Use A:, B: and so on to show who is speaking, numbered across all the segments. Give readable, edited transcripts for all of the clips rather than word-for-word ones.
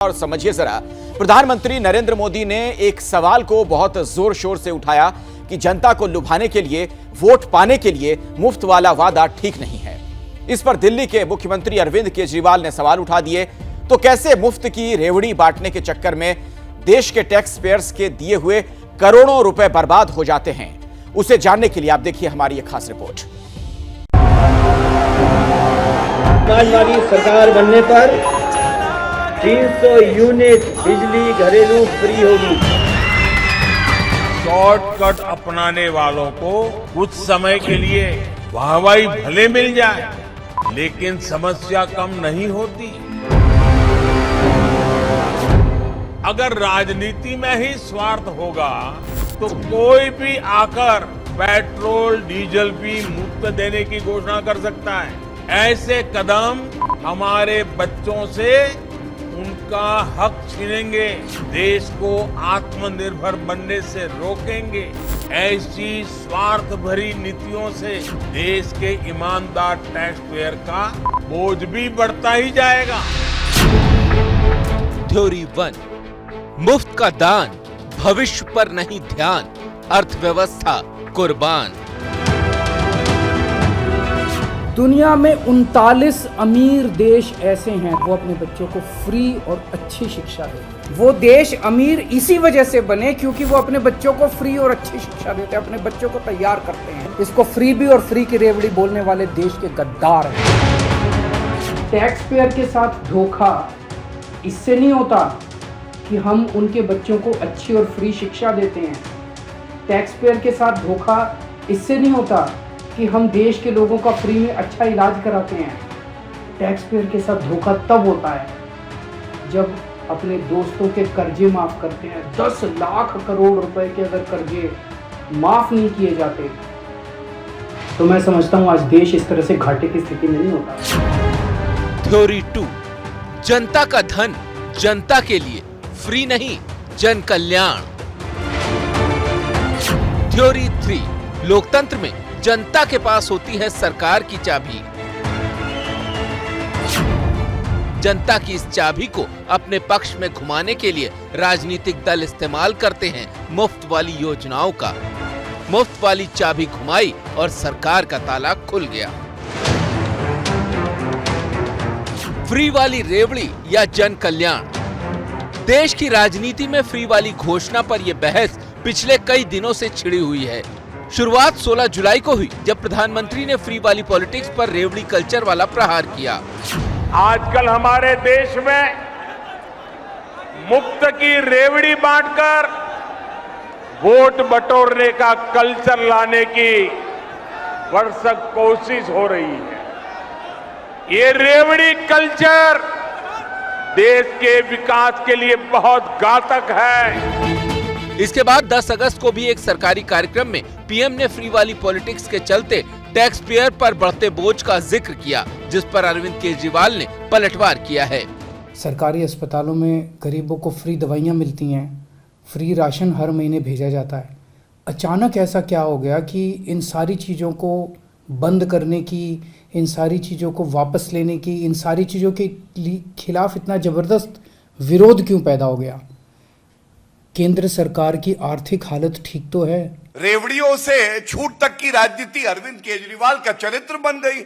A: और समझिए जरा, प्रधानमंत्री नरेंद्र मोदी ने एक सवाल को बहुत जोर शोर से उठाया कि जनता को लुभाने के लिए, वोट पाने के लिए मुफ्त वाला वादा ठीक नहीं है। इस पर दिल्ली के मुख्यमंत्री अरविंद केजरीवाल ने सवाल उठा दिए। तो कैसे मुफ्त की रेवड़ी बांटने के चक्कर में देश के टैक्स पेयर्स के दिए हुए करोड़ों रुपए बर्बाद हो जाते हैं, उसे जानने के लिए आप देखिए हमारी एक खास रिपोर्ट।
B: समाजवादी सरकार बनने पर 300 यूनिट बिजली घरेलू फ्री होगी।
C: शॉर्टकट अपनाने वालों को कुछ समय के लिए वाहवाही भले मिल जाए, लेकिन समस्या कम नहीं होती। अगर राजनीति में ही स्वार्थ होगा तो कोई भी आकर पेट्रोल डीजल भी मुफ्त देने की घोषणा कर सकता है। ऐसे कदम हमारे बच्चों से उनका हक छीनेंगे, देश को आत्मनिर्भर बनने से रोकेंगे। ऐसी स्वार्थ भरी नीतियों से देश के ईमानदार टैक्स पेयर का बोझ भी बढ़ता ही जाएगा।
D: थ्योरी 1, मुफ्त का दान, भविष्य पर नहीं ध्यान, अर्थव्यवस्था कुर्बान।
E: दुनिया में 39 अमीर देश ऐसे हैं वो अपने बच्चों को फ्री और अच्छी शिक्षा देते हैं। वो देश अमीर इसी वजह से बने क्योंकि वो अपने बच्चों को फ्री और अच्छी शिक्षा देते हैं, अपने बच्चों को तैयार करते हैं। इसको फ्री भी और फ्री की रेवड़ी बोलने वाले देश के गद्दार हैं। टैक्स पेयर के साथ धोखा इससे नहीं होता कि हम उनके बच्चों को अच्छी और फ्री शिक्षा देते हैं। टैक्स पेयर के साथ धोखा इससे नहीं होता कि हम देश के लोगों का फ्री में अच्छा इलाज कराते हैं। टैक्स पेयर के साथ धोखा तब होता है जब अपने दोस्तों के कर्जे माफ करते हैं। 10 लाख करोड़ रुपए के अगर कर्जे माफ नहीं किए जाते तो मैं समझता हूं आज देश इस तरह से घाटे की स्थिति में नहीं होता।
D: थ्योरी 2, जनता का धन जनता के लिए, फ्री नहीं, जन कल्याण। थ्योरी 3, लोकतंत्र में जनता के पास होती है सरकार की चाबी। जनता की इस चाबी को अपने पक्ष में घुमाने के लिए राजनीतिक दल इस्तेमाल करते हैं मुफ्त वाली योजनाओं का। मुफ्त वाली चाबी घुमाई और सरकार का ताला खुल गया। फ्री वाली रेवड़ी या जन कल्याण। देश की राजनीति में फ्री वाली घोषणा पर यह बहस पिछले कई दिनों से छिड़ी हुई है। शुरुआत 16 जुलाई को हुई जब प्रधानमंत्री ने फ्री वाली पॉलिटिक्स पर रेवड़ी कल्चर वाला प्रहार किया।
C: आजकल हमारे देश में मुफ्त की रेवड़ी बांटकर वोट बटोरने का कल्चर लाने की भरसक कोशिश हो रही है। ये रेवड़ी कल्चर देश के विकास के लिए बहुत घातक है।
D: इसके बाद 10 अगस्त को भी एक सरकारी कार्यक्रम में पीएम ने फ्री वाली पॉलिटिक्स के चलते टैक्स पेयर पर बढ़ते बोझ का जिक्र किया, जिस पर अरविंद केजरीवाल ने पलटवार किया है।
E: सरकारी अस्पतालों में गरीबों को फ्री दवाइयाँ मिलती हैं, फ्री राशन हर महीने भेजा जाता है। अचानक ऐसा क्या हो गया कि इन सारी चीज़ों को बंद करने की, इन सारी चीज़ों को वापस लेने की, इन सारी चीज़ों के खिलाफ इतना ज़बरदस्त विरोध क्यों पैदा हो गया? केंद्र सरकार की आर्थिक हालत ठीक तो है।
F: रेवड़ियों से छूट तक की राजनीति अरविंद केजरीवाल का चरित्र बन गई।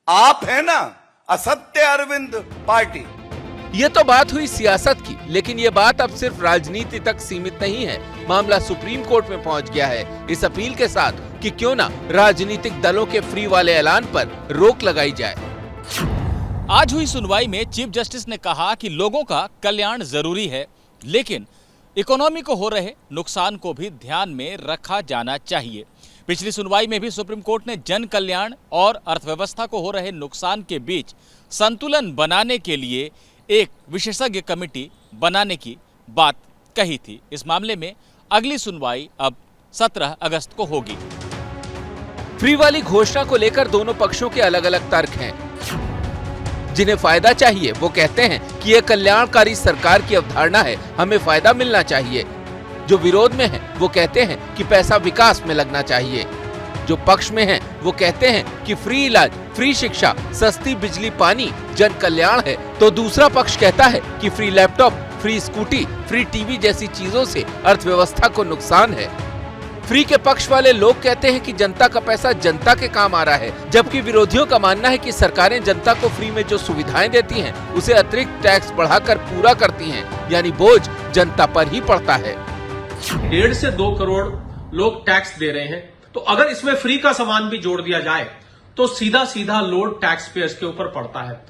F: आप है ना असत्य अरविंद पार्टी।
D: ये तो बात हुई सियासत की, लेकिन ये बात अब सिर्फ राजनीति तक सीमित नहीं है। मामला सुप्रीम कोर्ट में पहुंच गया है इस अपील के साथ कि क्यों ना राजनीतिक दलों के फ्री वाले ऐलान पर रोक लगाई जाए।
G: आज हुई सुनवाई में चीफ जस्टिस ने कहा कि लोगों का कल्याण जरूरी है, लेकिन इकोनॉमी को हो रहे नुकसान को भी ध्यान में रखा जाना चाहिए। पिछली सुनवाई में भी सुप्रीम कोर्ट ने जन कल्याण और अर्थव्यवस्था को हो रहे नुकसान के बीच संतुलन बनाने के लिए एक विशेषज्ञ कमेटी बनाने की बात कही थी। इस मामले में अगली सुनवाई अब 17 अगस्त को होगी।
D: फ्री वाली घोषणा को लेकर दोनों पक्षों के अलग अलग तर्क हैं। जिन्हें फायदा चाहिए वो कहते हैं कि यह कल्याणकारी सरकार की अवधारणा है, हमें फायदा मिलना चाहिए। जो विरोध में है वो कहते हैं कि पैसा विकास में लगना चाहिए। जो पक्ष में हैं, वो कहते हैं कि फ्री इलाज, फ्री शिक्षा, सस्ती बिजली पानी जन कल्याण है, तो दूसरा पक्ष कहता है कि free laptop, free scooty, free TV जैसी चीजों से अर्थव्यवस्था को नुकसान है। फ्री के पक्ष वाले लोग कहते हैं कि जनता का पैसा जनता के काम आ रहा है, जबकि विरोधियों का मानना है कि सरकारें जनता को फ्री में जो सुविधाएं देती हैं, उसे अतिरिक्त टैक्स बढ़ाकर पूरा करती हैं, यानी बोझ जनता पर ही पड़ता है।
H: 1.5 से 2 करोड़ लोग टैक्स दे रहे हैं, तो अगर इसमें फ्री का सामान भी जोड़ दिया जाए तो सीधा सीधा लोड टैक्स पेयर्स के ऊपर पड़ता है।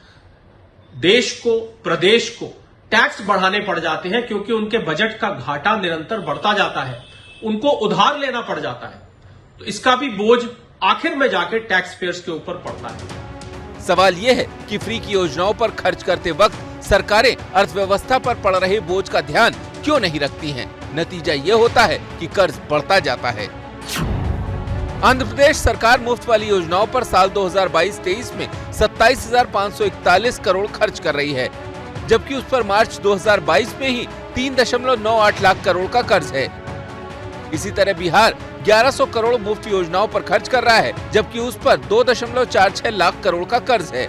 H: देश को, प्रदेश को टैक्स बढ़ाने पड़ जाते हैं क्योंकि उनके बजट का घाटा निरंतर बढ़ता जाता है, उनको उधार लेना पड़ जाता है, तो इसका भी बोझ आखिर में जाके टैक्स पेयर्स के ऊपर पड़ता है।
D: सवाल यह है कि फ्री की योजनाओं पर खर्च करते वक्त सरकारें अर्थव्यवस्था पर पड़ रहे बोझ का ध्यान क्यों नहीं रखती हैं? नतीजा ये होता है कि कर्ज बढ़ता जाता है। आंध्र प्रदेश सरकार मुफ्त वाली योजनाओं पर साल 2022-23 में 27,541 करोड़ खर्च कर रही है, जबकि उस पर मार्च 2022 में ही 3.98 लाख करोड़ का कर्ज है। इसी तरह बिहार 1100 करोड़ मुफ्त योजनाओं पर खर्च कर रहा है, जबकि उस पर 2.46 लाख करोड़ का कर्ज है।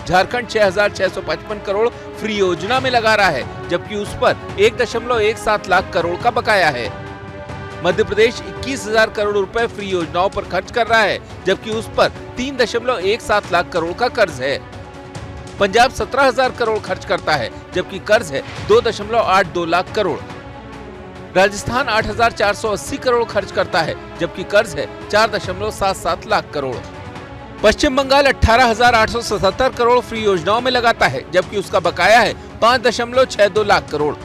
D: झारखंड 6,655 करोड़ फ्री योजना में लगा रहा है, जबकि उस पर 1.17 लाख करोड़ का बकाया है। मध्य प्रदेश 21,000 करोड़ रुपए फ्री योजनाओं पर खर्च कर रहा है, जबकि उस पर 3.17 लाख करोड़ का कर्ज है। पंजाब 17,000 करोड़ खर्च करता है, जबकि कर्ज है 2.82 लाख करोड़। राजस्थान 8,480 करोड़ खर्च करता है, जबकि कर्ज है 4.77 लाख करोड़। पश्चिम बंगाल 18,877 करोड़ फ्री योजनाओं में लगाता है, जबकि उसका बकाया है 5.62 लाख करोड़।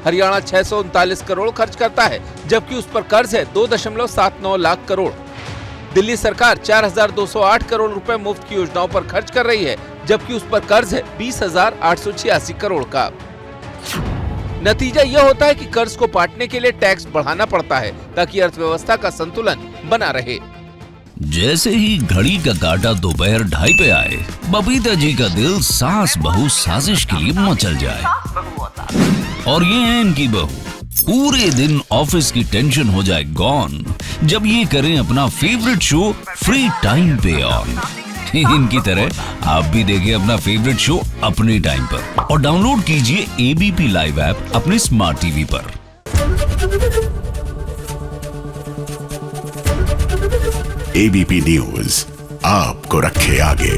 D: हरियाणा 639 करोड़ खर्च करता है, जबकि उस पर कर्ज है 2.79 लाख करोड़। दिल्ली सरकार 4,208 करोड़ रुपए मुफ्त की योजनाओं पर खर्च कर रही है, जबकि उस पर कर्ज है 20,886 करोड़ का। नतीजा यह होता है कि कर्ज को पाटने के लिए टैक्स बढ़ाना पड़ता है, ताकि अर्थव्यवस्था का संतुलन बना रहे।
I: जैसे ही घड़ी का काटा दोपहर 2:30 पे आए, बबीता जी का दिल सास बहू साजिश के लिए मचल जाए। और ये है इनकी बहू, पूरे दिन ऑफिस की टेंशन हो जाए गॉन जब ये करें अपना फेवरेट शो फ्री टाइम पे ऑन। इनकी तरह आप भी देखें अपना फेवरेट शो अपने टाइम पर और डाउनलोड कीजिए एबीपी लाइव ऐप अपने स्मार्ट टीवी पर।
J: एबीपी न्यूज आपको रखे आगे।